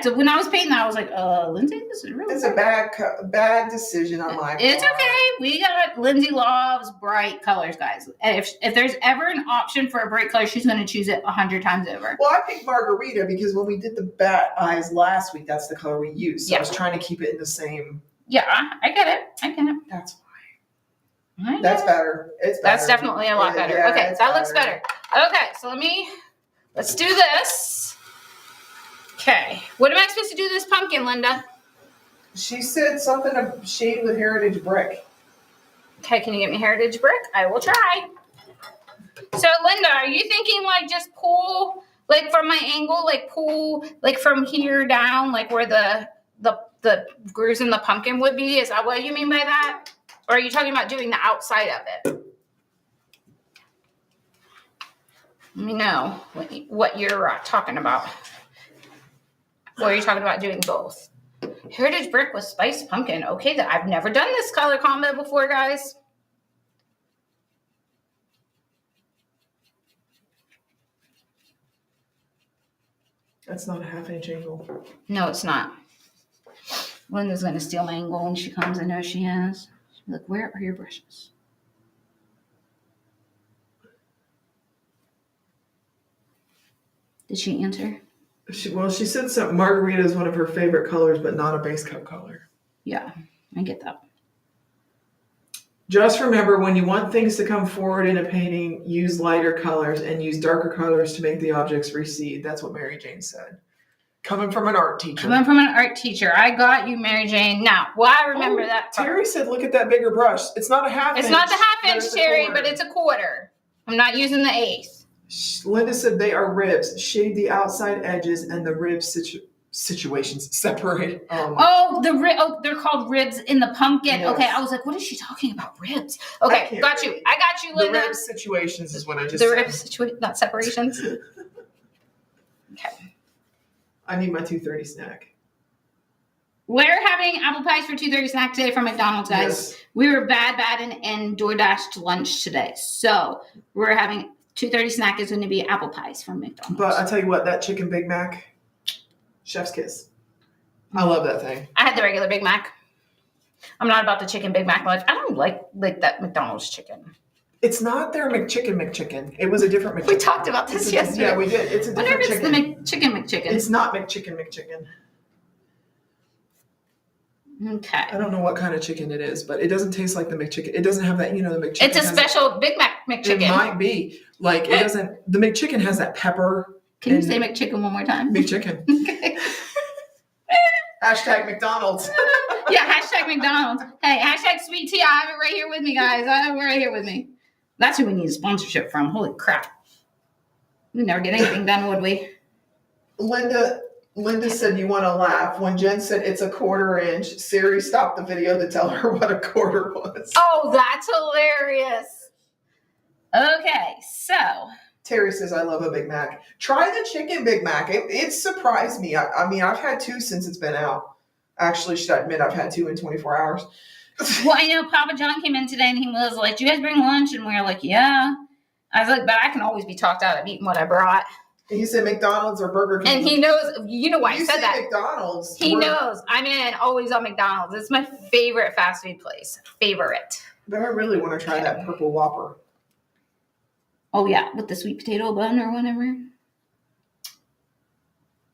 When I was painting that, I was like, Lindsay, this is really It's a bad decision on my part. It's okay. We got Lindsay loves bright colors, guys. If there's ever an option for a bright color, she's going to choose it 100 times over. Well, I picked margarita because when we did the bat eyes last week, that's the color we used. So Yeah. I was trying to keep it in the same. Yeah, I get it. That's fine. That's better. It's better. That's definitely a lot better. Yeah, okay, it's that looks better. Okay, so let's do this. Okay, what am I supposed to do this pumpkin, Linda? She said something of shade with heritage brick. Okay, can you get me heritage brick? I will try. So, Linda, are you thinking like just pull, like from my angle, like pull, like from here down, like where the grooves in the pumpkin would be? Is that what you mean by that? Or are you talking about doing the outside of it? Let me know what you're talking about. Or are you talking about doing both? Heritage brick with spiced pumpkin. Okay, I've never done this color combo before, guys. That's not a half-inch angle. No, it's not. Linda's going to steal my angle when she comes. I know she is. She'll be like, where are your brushes? Did she answer? She said something. Margarita is one of her favorite colors, but not a base coat color. Yeah, I get that. Just remember, when you want things to come forward in a painting, use lighter colors and use darker colors to make the objects recede. That's what Mary Jane said. Coming from an art teacher. I got you, Mary Jane. Now, well, I remember that part. Terry said, look at that bigger brush. It's not a half inch. It's not the half-inch, Terry, but it's a quarter. I'm not using the eighth. Linda said they are ribs. Shade the outside edges and the rib situations separate. They're called ribs in the pumpkin. Yes. Okay, I was like, what is she talking about? Ribs. Okay, got you. I got you, Linda. The rib situations is what I just said. The rib situation, not separations. Okay. I need my 2:30 snack. We're having apple pies for 2:30 snack today from McDonald's, guys. Yes. We were bad and DoorDashed lunch today. So we're having 2:30 snack is going to be apple pies from McDonald's. But I tell you what, that chicken Big Mac, chef's kiss. I love that thing. I had the regular Big Mac. I'm not about the chicken Big Mac life. I don't like that McDonald's chicken. It's not their McChicken. It was a different McChicken. We talked about this yesterday. Yeah, we did. It's a different chicken. It's the McChicken. It's not McChicken. Okay. I don't know what kind of chicken it is, but it doesn't taste like the McChicken. It doesn't have that, the McChicken. It's a special Big Mac McChicken. It might be. Like, it doesn't, the McChicken has that pepper. Can you say McChicken one more time? McChicken. Okay. Hashtag McDonald's. Yeah, hashtag McDonald's. Hey, hashtag sweet tea. I have it right here with me, guys. I have it right here with me. That's who we need a sponsorship from. Holy crap. We'd never get anything done, would we? Linda Linda said you want to laugh. When Jen said it's a 1/4 inch, Siri stopped the video to tell her what a quarter was. Oh, that's hilarious. Okay, so. Terry says, I love a Big Mac. Try the chicken Big Mac. It surprised me. I mean, I've had 2 since it's been out. Actually, should I admit I've had 2 in 24 hours. Well, I know Papa John came in today and he was like, do you guys bring lunch? And we were like, yeah. I was like, but I can always be talked out of eating what I brought. And he said McDonald's or Burger King. And he knows, you know why I said that. McDonald's. He knows. I'm always on McDonald's. It's my favorite fast food place. Favorite. But I really want to try that purple Whopper. Oh, yeah, with the sweet potato bun or whatever.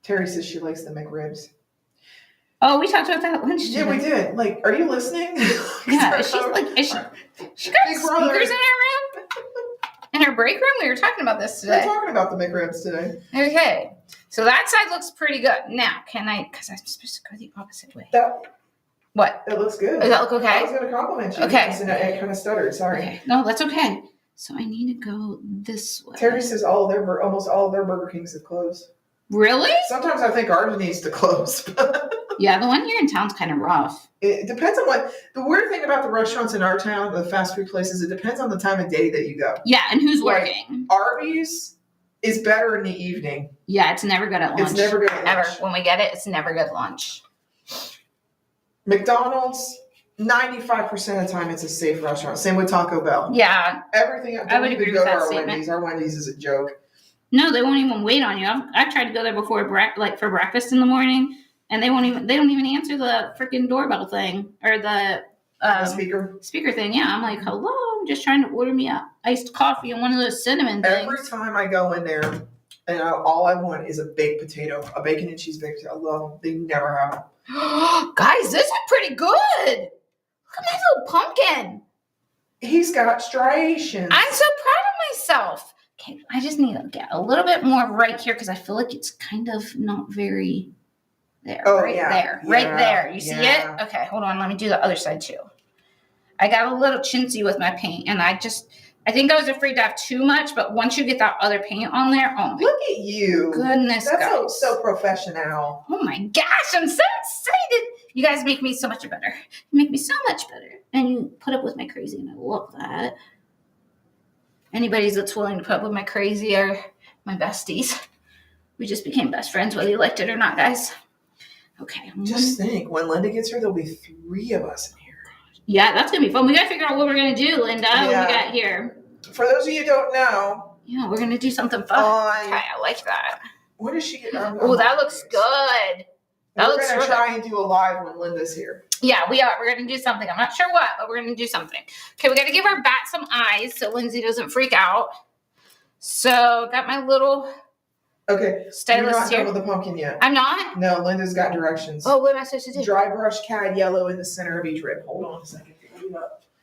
Terry says she likes the McRibs. Oh, we talked about that at lunch today. Yeah, we did. Like, are you listening? Yeah, she got speakers in her room? In her break room? We were talking about this today. We're talking about the McRibs today. Okay, so that side looks pretty good. Now, can I, because I'm supposed to go the opposite way. What? That looks good. Does that look okay? I was going to compliment you. Okay. It kind of stuttered. Sorry. Okay. No, that's okay. So I need to go this way. Terry says almost all of their Burger Kings have closed. Really? Sometimes I think ours needs to close. Yeah, the one here in town's kind of rough. It depends on what. The weird thing about the restaurants in our town, the fast food places, it depends on the time of day that you go. Yeah, and who's Like, working. Arby's is better in the evening. Yeah, it's never good at lunch. It's never good at lunch. Ever. When we get it, it's never good lunch. McDonald's, 95% of the time, it's a safe restaurant. Same with Taco Bell. Yeah. Everything. I would agree with that our statement. Wendy's. Our Wendy's is a joke. No, they won't even wait on you. I've tried to go there before for breakfast in the morning, and they don't even answer the freaking doorbell thing or the speaker thing. Yeah, I'm like, hello, I'm just trying to order me a iced coffee and one of those cinnamon things. Every time I go in there, and all I want is a baked potato, a bacon and cheese baked potato. I love them. They never have them. Guys, this is pretty good. Look at my little pumpkin. He's got striations. I'm so proud of myself. Okay, I just need to get a little bit more right here because I feel like it's kind of not very there. Oh, right yeah. there. Yeah. Right there. You see Yeah. it? Okay, hold on. Let me do the other side too. I got a little chintzy with my paint, and I think I was afraid to have too much, but once you get that other paint on there, oh my Look at you. goodness, That's guys. so professional. Oh my gosh, I'm so excited. You guys make me so much better. You make me so much better. And you put up with my crazy, and I love that. Anybody that's willing to put up with my crazy are my besties. We just became best friends, whether you liked it or not, guys. Okay. Just think, when Linda gets here, there'll be 3 of us in here. Yeah, that's going to be fun. We got to figure out what we're going to do, Linda, when we got here. For those of you who don't know. Yeah, we're going to do something fun. Okay, I like that. What does she get? Oh, that looks good. We're going to try and do a live when Linda's here. Yeah, we are. We're going to do something. I'm not sure what, but we're going to do something. Okay, we got to give our bat some eyes so Lindsay doesn't freak out. So, got my little stylus you're not here. done with the pumpkin yet. I'm not? No, Linda's got directions. Oh, what am I supposed to do? Dry brush cad yellow in the center of each rib. Hold on a second.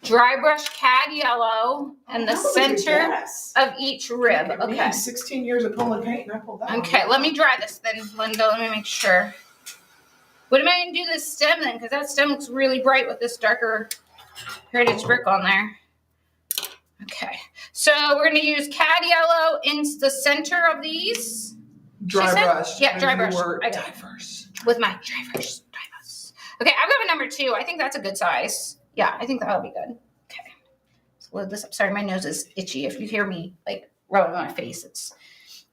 Dry brush cad yellow in the center of each rib. Okay. 16 years of pulling paint and I pulled that. Okay, let me dry this then, Linda. Let me make sure. What am I going to do this stem then? Because that stem looks really bright with this darker heritage brick on there. Okay. So we're going to use cad yellow in the center of these. Dry brush. Yeah, dry brush. I got diverse. With my dry brush. Okay, I've got a number 2. I think that's a good size. Yeah, I think that'll be good. Okay. So load this up. Sorry, my nose is itchy. If you hear me like rubbing my face, it's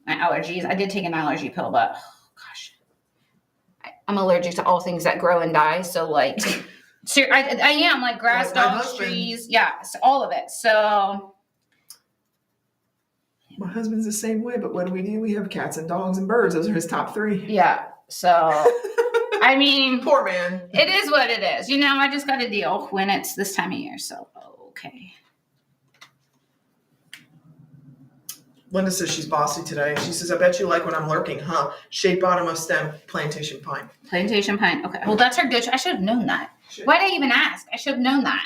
my allergies. I did take an allergy pill, but oh gosh, I'm allergic to all things that grow and die. So like, I am like grass, dogs, trees. Yeah, so all of it. So my husband's the same way, but what do? We have cats and dogs and birds. Those are his top 3. Yeah. So. I mean, poor man. It is what it is. You know, I just got to deal when it's this time of year. So, okay. Linda says she's bossy today. She says, I bet you like when I'm lurking, huh? Shade bottom of stem, plantation pine. Plantation pine. Okay. Well, that's her good. I should have known that. Why did I even ask? I should have known that.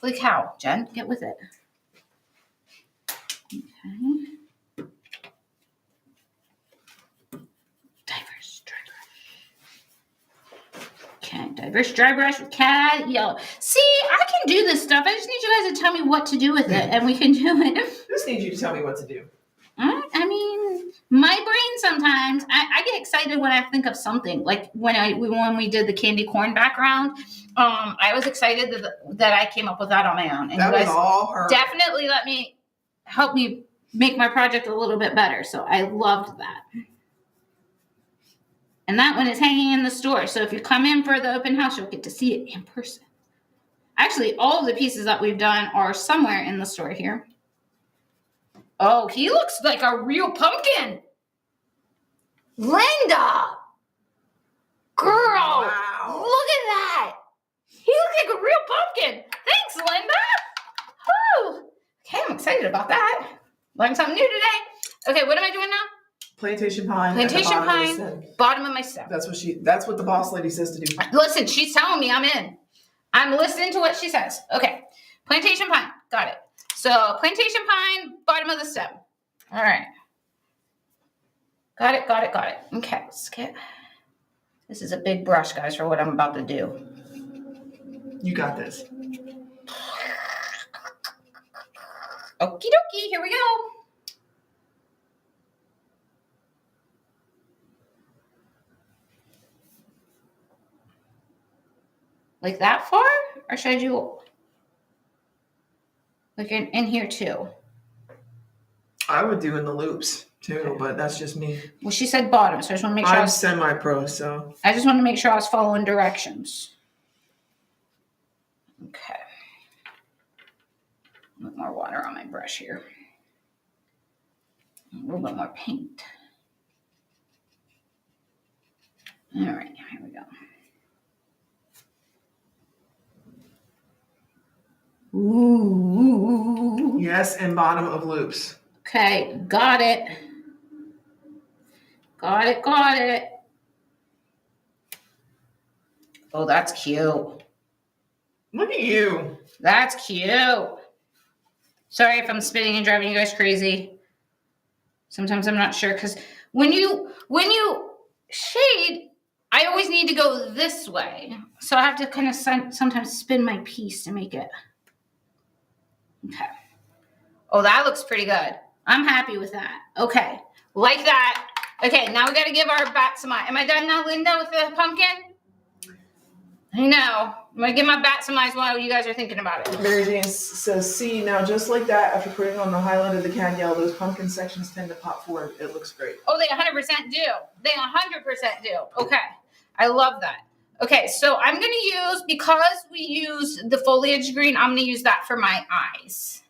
Like how? Jen, get with it. Okay. Diverse dry brush with cad yellow. See, I can do this stuff. I just need you guys to tell me what to do with it, and we can do it. Just need you to tell me what to do. I mean, my brain sometimes. I get excited when I think of something. Like when we did the candy corn background, I was excited that I came up with that on my own. And That you was guys all her. definitely help me make my project a little bit better. So I loved that. And that one is hanging in the store. So if you come in for the open house, you'll get to see it in person. Actually, all of the pieces that we've done are somewhere in the store here. Oh, he looks like a real pumpkin. Linda! Girl! Wow. Look at that! He looks like a real pumpkin. Thanks, Linda! Woo! Okay, I'm excited about that. Learned something new today. Okay, what am I doing now? Plantation pine. Plantation at the bottom of the pine, stem. bottom of my stem. That's what the boss lady says to do. Listen, she's telling me I'm in. I'm listening to what she says. Okay, plantation pine. Got it. So plantation pine, bottom of the stem. All right. Got it. Okay, let's get. This is a big brush, guys, for what I'm about to do. You got this. Okie dokie, here we go. Like that far? Or should I do like in here too? I would do in the loops too, but that's just me. Well, she said bottom, so I just want to make sure I'm semi-pro, so. I just want to make sure I was following directions. Okay. A little more water on my brush here. A little bit more paint. All right, here we go. Ooh. Yes, and bottom of loops. Okay, got it. Got it. Oh, that's cute. Look at you. That's cute. Sorry if I'm spinning and driving you guys crazy. Sometimes I'm not sure because when you shade, I always need to go this way. So I have to kind of sometimes spin my piece to make it. Okay. Oh, that looks pretty good. I'm happy with that. Okay. Like that. Okay, now we got to give our bat some eyes. Am I done now, Linda, with the pumpkin? I know. I'm going to give my bat some eyes while you guys are thinking about it. Mary Jane says, see, now just like that, after putting on the highlight of the cad yellow, those pumpkin sections tend to pop forward. It looks great. Oh, they 100% do. They 100% do. Okay. I love that. Okay, so I'm going to use, because we used the foliage green, I'm going to use that for my eyes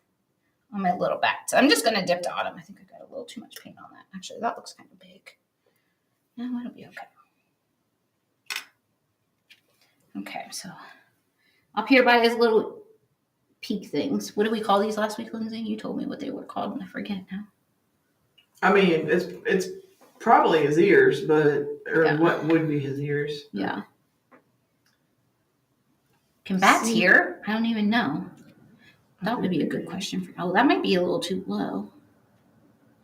on my little bats. I'm just going to dip to autumn. I think I got a little too much paint on that. Actually, that looks kind of big. No, it'll be okay. Okay, so up here by his little peak things. What did we call these last week, Lindsay? You told me what they were called, and I forget now. I mean, it's probably his ears, what would be his ears? Yeah. Can bats hear? I don't even know. That would be a good question for. Oh, that might be a little too low.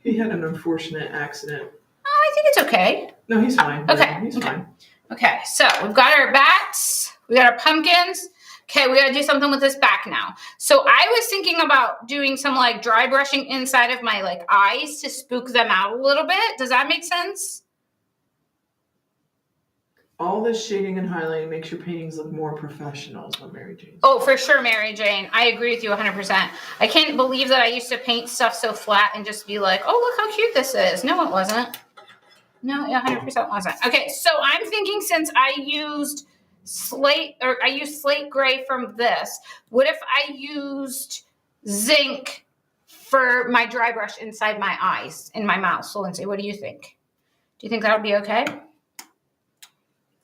He had an unfortunate accident. Oh, I think it's okay. No, he's fine. Okay. He's fine. Okay, so we've got our bats, we got our pumpkins. Okay, we got to do something with this back now. So I was thinking about doing some like dry brushing inside of my like eyes to spook them out a little bit. Does that make sense? All this shading and highlighting makes your paintings look more professional, is what Mary Jane said. Oh, for sure, Mary Jane. I agree with you 100%. I can't believe that I used to paint stuff so flat and just be like, oh, look how cute this is. No, it wasn't. No, it 100% wasn't. Okay, so I'm thinking since I used slate gray from this, what if I used zinc for my dry brush inside my eyes, in my mouth? So Lindsay, what do you think? Do you think that would be okay?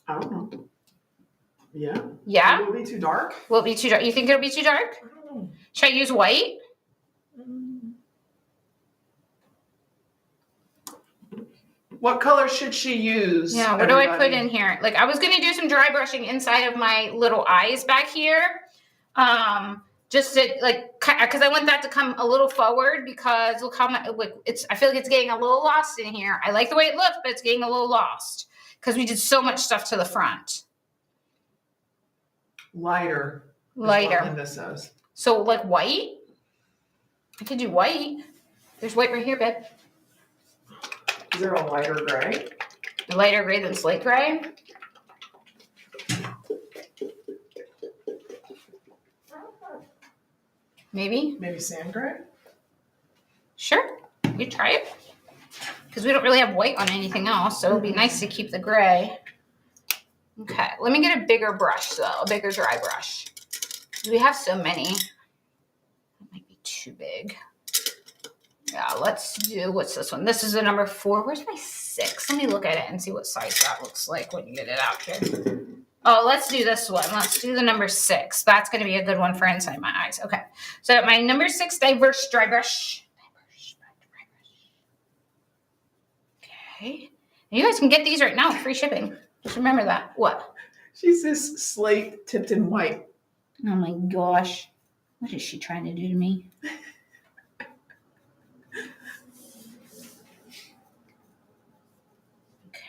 I don't know. Yeah? Yeah? Will it be too dark? Will it be too dark? You think it'll be too dark? I don't know. Should I use white? What color should she use? Yeah, what do I put in here? Like, I was going to do some dry brushing inside of my little eyes back here. Just to, like, because I want that to come a little forward because look how much, like, I feel like it's getting a little lost in here. I like the way it looks, but it's getting a little lost because we did so much stuff to the front. Lighter. Lighter. What Linda says. So, like, white? I could do white. There's white right here, babe. Is there a lighter gray? A lighter gray than slate gray? Maybe? Maybe sand gray? Sure. We try it. Because we don't really have white on anything else, so it'd be nice to keep the gray. Okay, let me get a bigger brush though, a bigger dry brush. We have so many. It might be too big. Yeah, let's do, what's this one? This is the number 4. Where's my 6? Let me look at it and see what size that looks like when you get it out here. Oh, let's do this one. Let's do the number 6. That's going to be a good one for inside my eyes. Okay, so my number 6 diverse dry brush. Okay, you guys can get these right now with free shipping. Just remember that. What? She says slate tipped in white. Oh my gosh. What is she trying to do to me? Okay.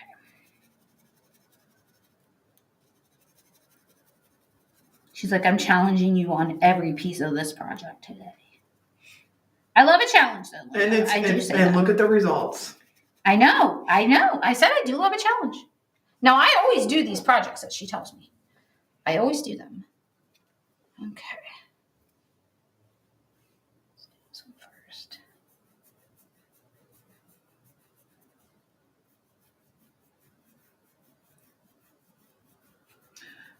She's like, I'm challenging you on every piece of this project today. I love a challenge though. And look at the results. I know. I said I do love a challenge. Now, I always do these projects that she tells me. I always do them. Okay. Let's do this one first.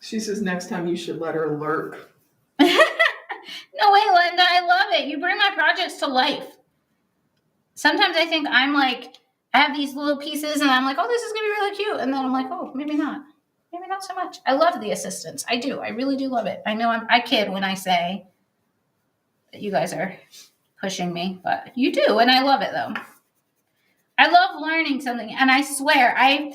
She says next time you should let her lurk. No way, Linda. I love it. You bring my projects to life. Sometimes I think I'm like, I have these little pieces and I'm like, oh, this is going to be really cute. And then I'm like, oh, maybe not. Maybe not so much. I love the assistance. I do. I really do love it. I know I kid when I say that you guys are pushing me, but you do. And I love it though. I love learning something. And I swear, I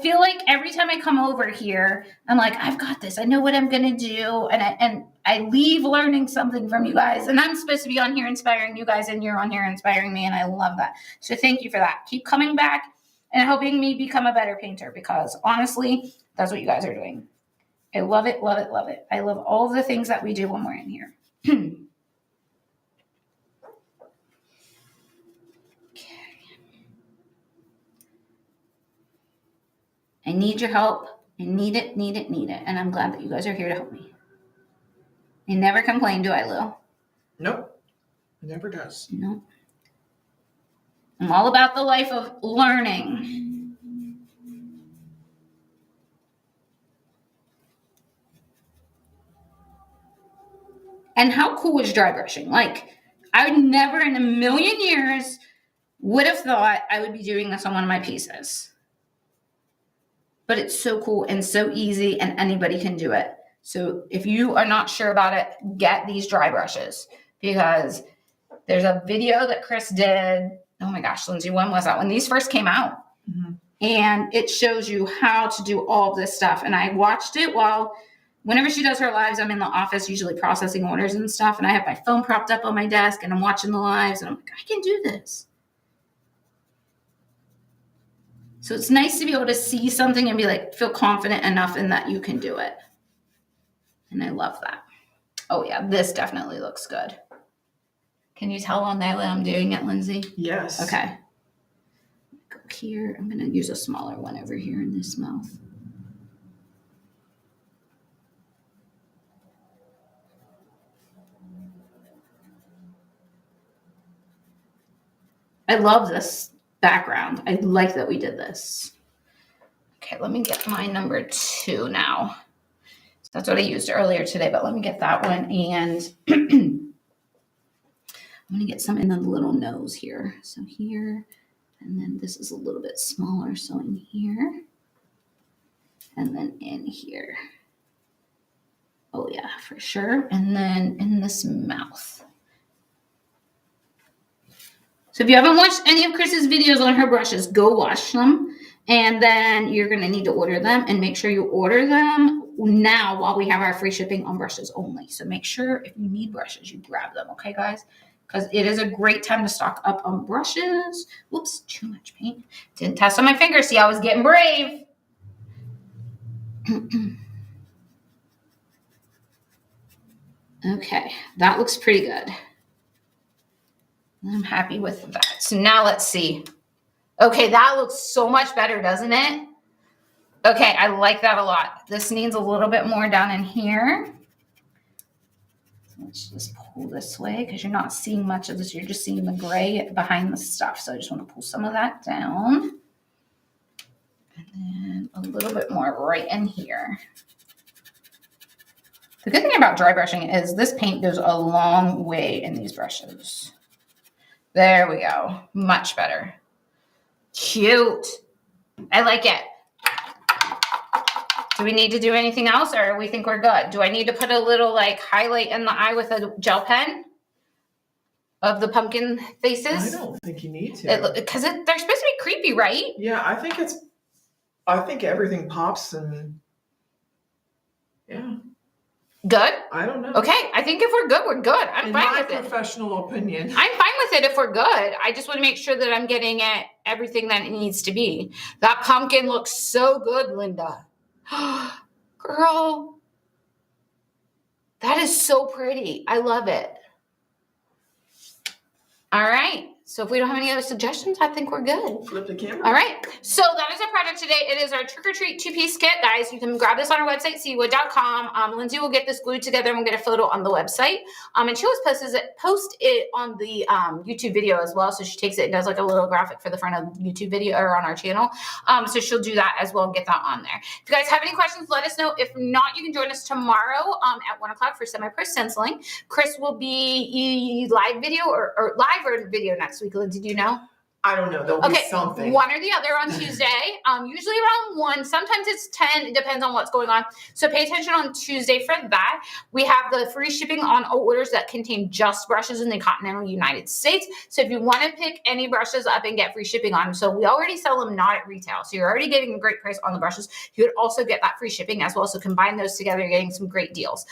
feel like every time I come over here, I'm like, I've got this. I know what I'm going to do. And I leave learning something from you guys. And I'm supposed to be on here inspiring you guys, and you're on here inspiring me. And I love that. So thank you for that. Keep coming back and helping me become a better painter, because honestly, that's what you guys are doing. I love it, love it, love it. I love all the things that we do when we're in here. I need your help. I need it. And I'm glad that you guys are here to help me. I never complain, do I, Lou? Nope. Never does. No. I'm all about the life of learning. And how cool is dry brushing? Like, I would never in a million years would have thought I would be doing this on one of my pieces. But it's so cool and so easy, and anybody can do it. So if you are not sure about it, get these dry brushes, because there's a video that Chris did. Oh my gosh, Lindsay, when was that? When these first came out. Mm-hmm. And it shows you how to do all of this stuff. And I watched it whenever she does her lives, I'm in the office usually processing orders and stuff. And I have my phone propped up on my desk and I'm watching the lives. And I'm like, I can do this. So it's nice to be able to see something and be like, feel confident enough in that you can do it. And I love that. Oh yeah, this definitely looks good. Can you tell on there that I'm doing it, Lindsay? Yes. Okay. Go here. I'm going to use a smaller one over here in this mouth. I love this background. I like that we did this. Okay, let me get my number 2 now. So that's what I used earlier today, but let me get that one. And I'm going to get some in the little nose here. So here, and then this is a little bit smaller. So in here, and then in here. Oh yeah, for sure. And then in this mouth. So if you haven't watched any of Chris's videos on her brushes, go watch them. And then you're going to need to order them, and make sure you order them now while we have our free shipping on brushes only. So make sure if you need brushes, you grab them. Okay, guys? Because it is a great time to stock up on brushes. Whoops, too much paint. Didn't test on my fingers. See, I was getting brave. Okay, that looks pretty good. I'm happy with that. So now let's see. Okay, that looks so much better, doesn't it? Okay, I like that a lot. This needs a little bit more down in here. Let's just pull this way because you're not seeing much of this. You're just seeing the gray behind the stuff. So I just want to pull some of that down. And then a little bit more right in here. The good thing about dry brushing is this paint goes a long way in these brushes. There we go. Much better. Cute. I like it. Do we need to do anything else or we think we're good? Do I need to put a little like highlight in the eye with a gel pen of the pumpkin faces? I don't think you need to. Because they're supposed to be creepy, right? Yeah, I think everything pops and yeah. Good? I don't know. Okay, I think if we're good, we're good. I'm fine with it. In my professional opinion. I'm fine with it if we're good. I just want to make sure that I'm getting it everything that it needs to be. That pumpkin looks so good, Linda. Girl, that is so pretty. I love it. All right. So if we don't have any other suggestions, I think we're good. Flip the camera. All right. So that is our project today. It is our trick or treat 2-piece kit, guys. You can grab this on our website, seawood.com. Lindsay will get this glued together and we'll get a photo on the website. And she always post it on the YouTube video as well. So she takes it and does like a little graphic for the front of the YouTube video or on our channel. So she'll do that as well and get that on there. If you guys have any questions, let us know. If not, you can join us tomorrow at 1 o'clock for semi-pro stenciling. Chris will be live video or live or video next week. Lindsay, do you know? I don't know. There'll be something. One or the other on Tuesday. Usually around 1. Sometimes it's 10. It depends on what's going on. So pay attention on Tuesday for that. We have the free shipping on orders that contain just brushes in the continental United States. So if you want to pick any brushes up and get free shipping on them, so we already sell them not at retail. So you're already getting a great price on the brushes. You would also get that free shipping as well. So combine those together, you're getting some great deals.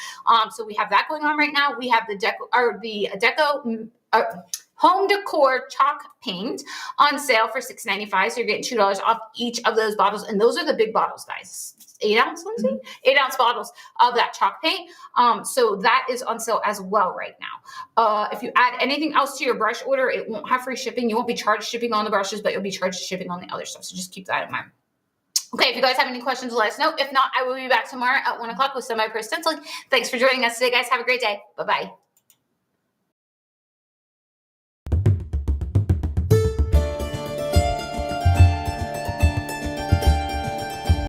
So we have that going on right now. We have the deco home decor chalk paint on sale for $6.95. So you're getting $2 off each of those bottles. And those are the big bottles, guys. 8 ounce, Lindsay? Mm-hmm. 8 ounce bottles of that chalk paint. So that is on sale as well right now. If you add anything else to your brush order, it won't have free shipping. You won't be charged shipping on the brushes, but you'll be charged shipping on the other stuff. So just keep that in mind. Okay, if you guys have any questions, let us know. If not, I will be back tomorrow at 1 o'clock with semi-pro stenciling. Thanks for joining us today, guys. Have a great day. Bye-bye.